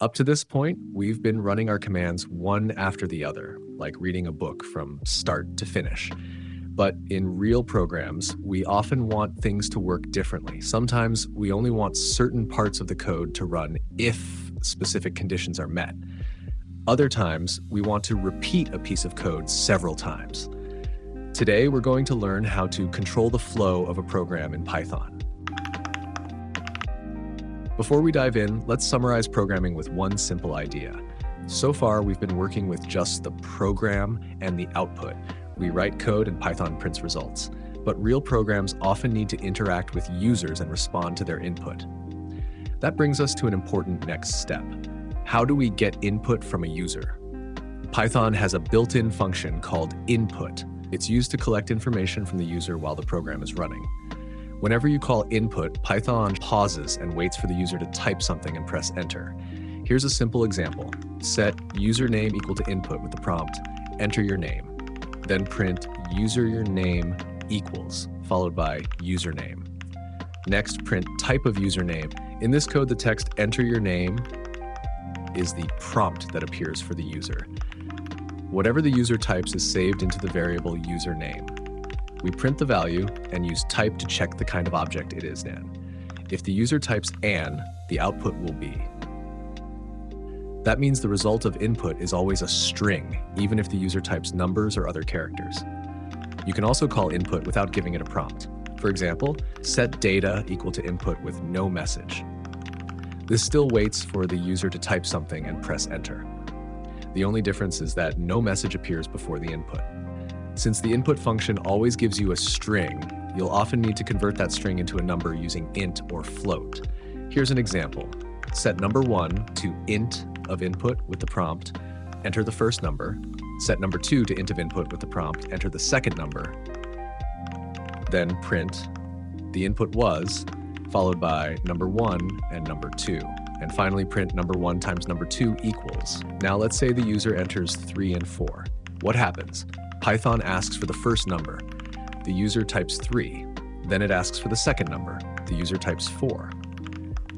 Up to this point, we've been running our commands one after the other, like reading a book from start to finish. But in real programs, we often want things to work differently. Sometimes we only want certain parts of the code to run if specific conditions are met. Other times, we want to repeat a piece of code several times. Today, we're going to learn how to control the flow of a program in Python. Before we dive in, let's summarize programming with one simple idea. So far, we've been working with just the program and the output. We write code and Python prints results. But real programs often need to interact with users and respond to their input. That brings us to an important next step. How do we get input from a user? Python has a built-in function called input. It's used to collect information from the user while the program is running. Whenever you call input, Python pauses and waits for the user to type something and press enter. Here's a simple example. Set username equal to input with the prompt, enter your name. Then print user your name equals, followed by username. Next, print type of username. In this code, the text enter your name is the prompt that appears for the user. Whatever the user types is saved into the variable username. We print the value and use type to check the kind of object it is then. If the user types an, the output will be. That means the result of input is always a string, even if the user types numbers or other characters. You can also call input without giving it a prompt. For example, set data equal to input with no message. This still waits for the user to type something and press enter. The only difference is that no message appears before the input. Since the input function always gives you a string, you'll often need to convert that string into a number using int or float. Here's an example. Set number 1 to int of input with the prompt, enter the first number. Set number 2 to int of input with the prompt, enter the second number. Then print the input was, followed by number 1 and number 2. And finally print number 1 times number 2 equals. Now let's say the user enters 3 and 4. What happens? Python asks for the first number. The user types 3. Then it asks for the second number. The user types 4.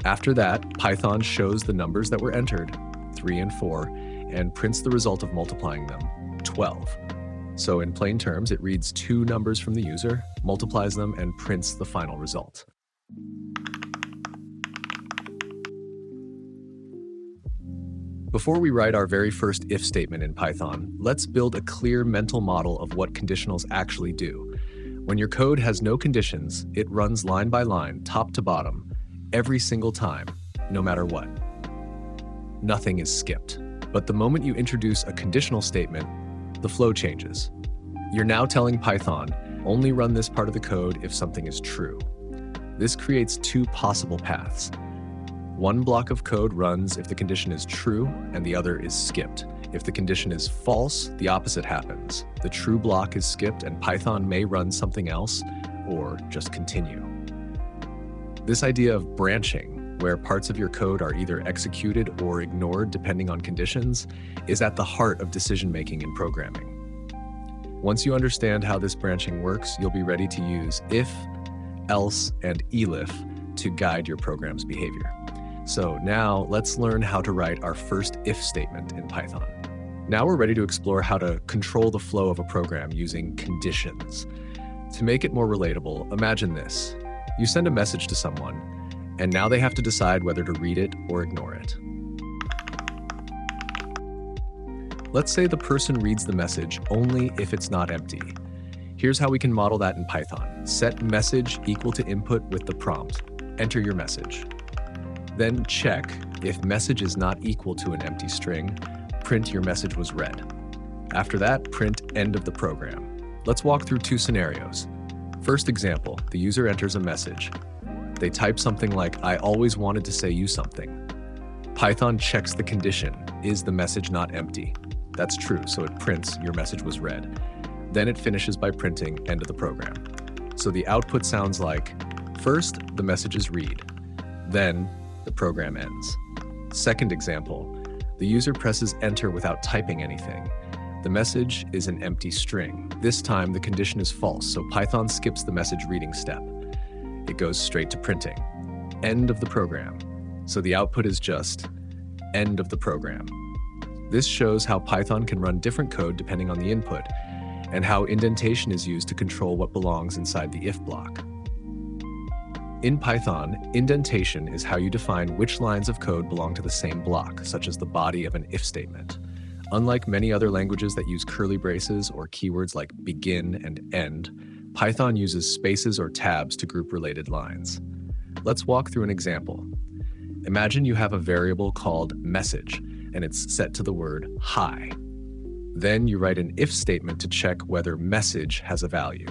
After that, Python shows the numbers that were entered, 3 and 4, and prints the result of multiplying them, 12. So in plain terms, it reads two numbers from the user, multiplies them, and prints the final result. Before we write our very first if statement in Python, let's build a clear mental model of what conditionals actually do. When your code has no conditions, it runs line by line, top to bottom, every single time, no matter what. Nothing is skipped. But the moment you introduce a conditional statement, the flow changes. You're now telling Python, only run this part of the code if something is true. This creates two possible paths. One block of code runs if the condition is true, and the other is skipped. If the condition is false, the opposite happens. The true block is skipped, and Python may run something else, or just continue. This idea of branching, where parts of your code are either executed or ignored depending on conditions, is at the heart of decision-making in programming. Once you understand how this branching works, you'll be ready to use if, else, and elif to guide your program's behavior. So now let's learn how to write our first if statement in Python. Now we're ready to explore how to control the flow of a program using conditions. To make it more relatable, imagine this. You send a message to someone, and now they have to decide whether to read it or ignore it. Let's say the person reads the message only if it's not empty. Here's how we can model that in Python. Set message equal to input with the prompt. Enter your message. Then check if message is not equal to an empty string, print your message was read. After that, print end of the program. Let's walk through two scenarios. First example, the user enters a message. They type something like, I always wanted to say you something. Python checks the condition, is the message not empty? That's true, so it prints your message was read. Then it finishes by printing end of the program. So the output sounds like, first, the message is read. Then, the program ends. Second example, the user presses enter without typing anything. The message is an empty string. This time the condition is false, so Python skips the message reading step. It goes straight to printing. End of the program. So the output is just end of the program. This shows how Python can run different code depending on the input, and how indentation is used to control what belongs inside the if block. In Python, indentation is how you define which lines of code belong to the same block, such as the body of an if statement. Unlike many other languages that use curly braces or keywords like begin and end, Python uses spaces or tabs to group related lines. Let's walk through an example. Imagine you have a variable called message, and it's set to the word hi. Then you write an if statement to check whether message has a value.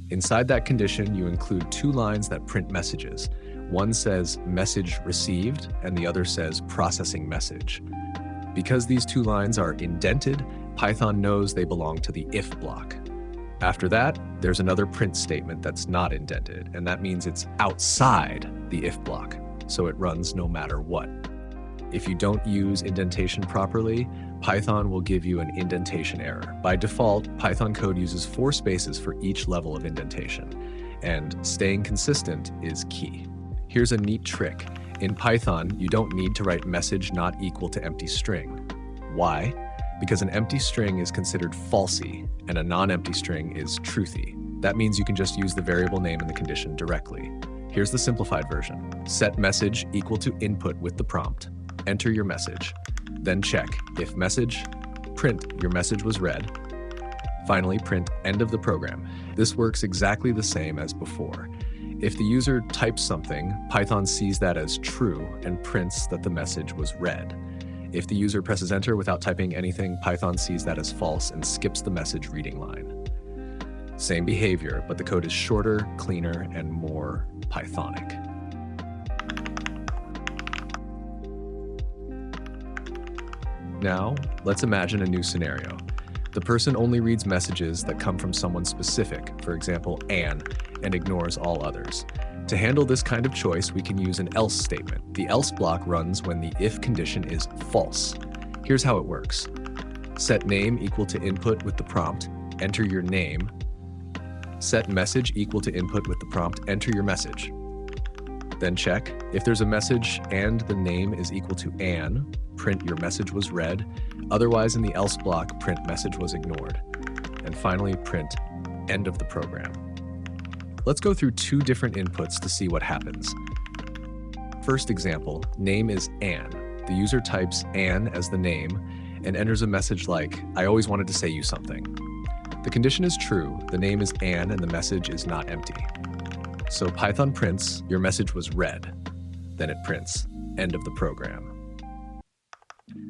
Inside that condition, you include two lines that print messages. One says message received, and the other says processing message. Because these two lines are indented, Python knows they belong to the if block. After that, there's another print statement that's not indented, and that means it's outside the if block, so it runs no matter what. If you don't use indentation properly, Python will give you an indentation error. By default, Python code uses 4 spaces for each level of indentation, and staying consistent is key. Here's a neat trick. In Python, you don't need to write message not equal to empty string. Why? Because an empty string is considered falsy, and a non-empty string is truthy. That means you can just use the variable name in the condition directly. Here's the simplified version. Set message equal to input with the prompt. Enter your message. Then check if message, print your message was read. Finally, print end of the program. This works exactly the same as before. If the user types something, Python sees that as true and prints that the message was read. If the user presses enter without typing anything, Python sees that as false and skips the message reading line. Same behavior, but the code is shorter, cleaner, and more Pythonic. Now, let's imagine a new scenario. The person only reads messages that come from someone specific, for example, Anne, and ignores all others. To handle this kind of choice, we can use an else statement. The else block runs when the if condition is false. Here's how it works. Set name equal to input with the prompt, enter your name. Set message equal to input with the prompt, enter your message. Then check. If there's a message and the name is equal to Anne, print your message was read. Otherwise, in the else block, print message was ignored. And finally, print end of the program. Let's go through 2 different inputs to see what happens. First example, name is Anne. The user types Anne as the name and enters a message like, I always wanted to say you something. The condition is true, the name is Anne and the message is not empty. So Python prints, your message was read. Then it prints, end of the program.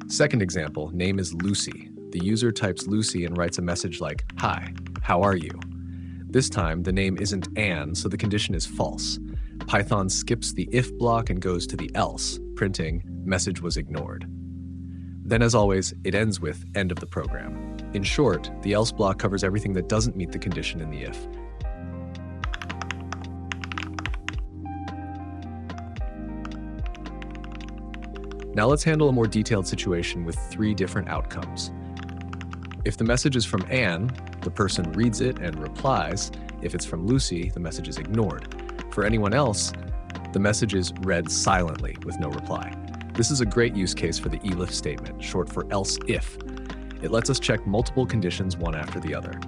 Second example, name is Lucy. The user types Lucy and writes a message like, hi, how are you? This time, the name isn't Anne, so the condition is false. Python skips the if block and goes to the else, printing, message was ignored. Then as always, it ends with end of the program. In short, the else block covers everything that doesn't meet the condition in the if. Now let's handle a more detailed situation with 3 different outcomes. If the message is from Anne, the person reads it and replies. If it's from Lucy, the message is ignored. For anyone else, the message is read silently with no reply. This is a great use case for the elif statement, short for else if. It lets us check multiple conditions one after the other.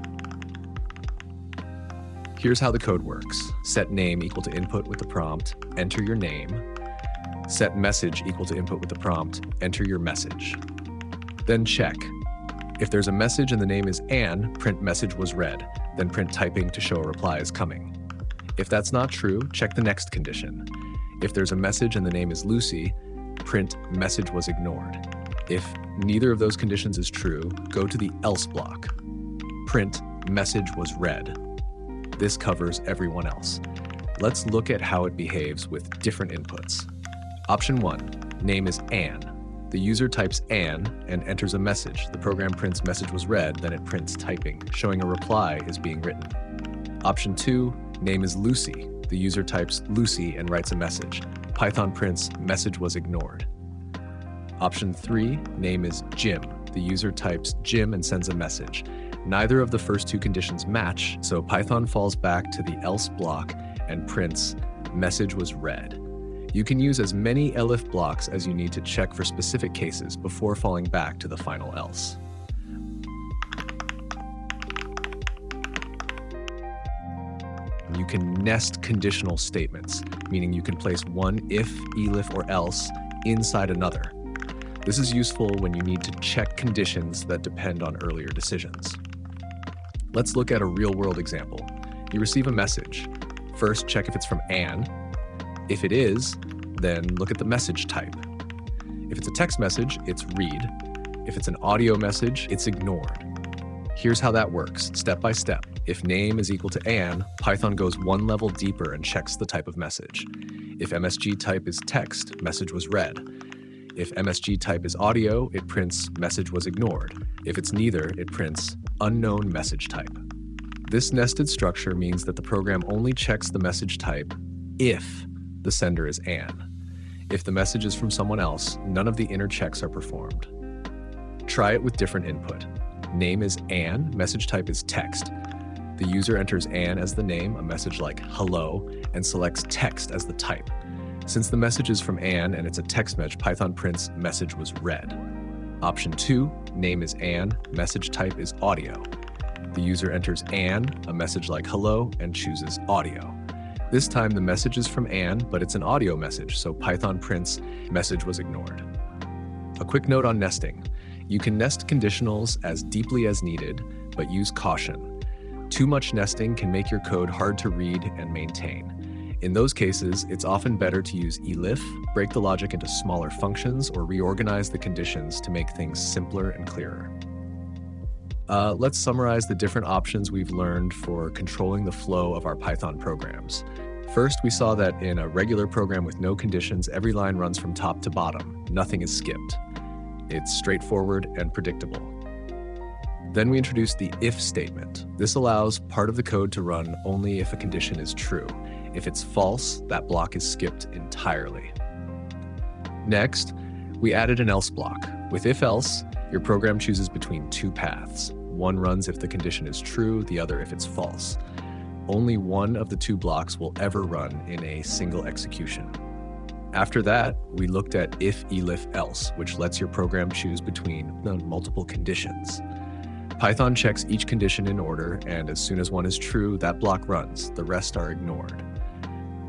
Here's how the code works. Set name equal to input with the prompt, enter your name. Set message equal to input with the prompt, enter your message. Then check. If there's a message and the name is Anne, print message was read, then print typing to show a reply is coming. If that's not true, check the next condition. If there's a message and the name is Lucy, print message was ignored. If neither of those conditions is true, go to the else block. Print message was read. This covers everyone else. Let's look at how it behaves with different inputs. Option 1, name is Anne. The user types Anne and enters a message. The program prints message was read, then it prints typing, showing a reply is being written. Option 2, name is Lucy. The user types Lucy and writes a message. Python prints message was ignored. Option 3, name is Jim. The user types Jim and sends a message. Neither of the first 2 conditions match, so Python falls back to the else block and prints message was read. You can use as many elif blocks as you need to check for specific cases before falling back to the final else. You can nest conditional statements, meaning you can place one if, elif, or else inside another. This is useful when you need to check conditions that depend on earlier decisions. Let's look at a real-world example. You receive a message. First, check if it's from Anne. If it is, then look at the message type. If it's a text message, it's read. If it's an audio message, it's ignored. Here's how that works, step by step. If name is equal to Anne, Python goes one level deeper and checks the type of message. If MSG type is text, message was read. If MSG type is audio, it prints message was ignored. If it's neither, it prints unknown message type. This nested structure means that the program only checks the message type if the sender is Anne. If the message is from someone else, none of the inner checks are performed. Try it with different input. Name is Anne, message type is text. The user enters Anne as the name, a message like hello, and selects text as the type. Since the message is from Anne and it's a text message, Python prints message was read. Option 2, name is Anne, message type is audio. The user enters Anne, a message like hello, and chooses audio. This time the message is from Anne, but it's an audio message, so Python prints message was ignored. A quick note on nesting. You can nest conditionals as deeply as needed, but use caution. Too much nesting can make your code hard to read and maintain. In those cases, it's often better to use elif, break the logic into smaller functions, or reorganize the conditions to make things simpler and clearer. Let's summarize the different options we've learned for controlling the flow of our Python programs. First, we saw that in a regular program with no conditions, every line runs from top to bottom. Nothing is skipped. It's straightforward and predictable. Then we introduced the if statement. This allows part of the code to run only if a condition is true. If it's false, that block is skipped entirely. Next, we added an else block. With if-else, your program chooses between two paths. One runs if the condition is true, the other if it's false. Only one of the two blocks will ever run in a single execution. After that, we looked at if-elif-else, which lets your program choose between multiple conditions. Python checks each condition in order, and as soon as one is true, that block runs. The rest are ignored.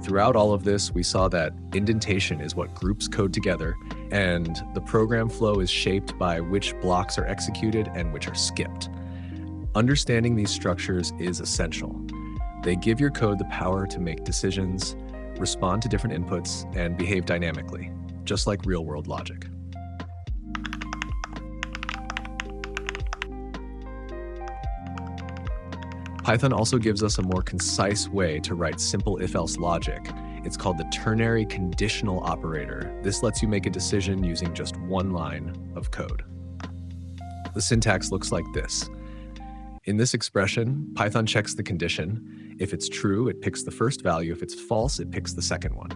Throughout all of this, we saw that indentation is what groups code together, and the program flow is shaped by which blocks are executed and which are skipped. Understanding these structures is essential. They give your code the power to make decisions, respond to different inputs, and behave dynamically, just like real-world logic. Python also gives us a more concise way to write simple if-else logic. It's called the ternary conditional operator. This lets you make a decision using just one line of code. The syntax looks like this. In this expression, Python checks the condition. If it's true, it picks the first value. If it's false, it picks the second one.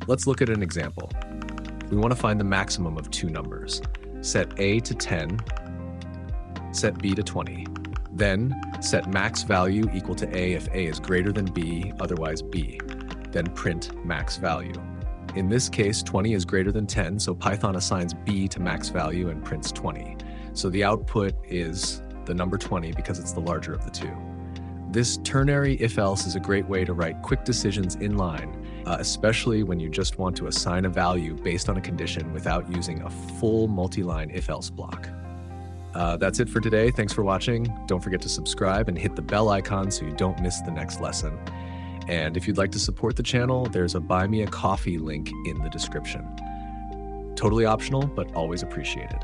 Let's look at an example. We want to find the maximum of two numbers. Set A to 10, set B to 20. Then set max value equal to A if A is greater than B, otherwise B. Then print max value. In this case, 20 is greater than 10, so Python assigns B to max value and prints 20. So the output is the number 20 because it's the larger of the two. This ternary if-else is a great way to write quick decisions in line, especially when you just want to assign a value based on a condition without using a full multi-line if-else block. That's it for today. Thanks for watching. Don't forget to subscribe and hit the bell icon so you don't miss the next lesson. And if you'd like to support the channel, there's a Buy Me a Coffee link in the description. Totally optional, but always appreciated.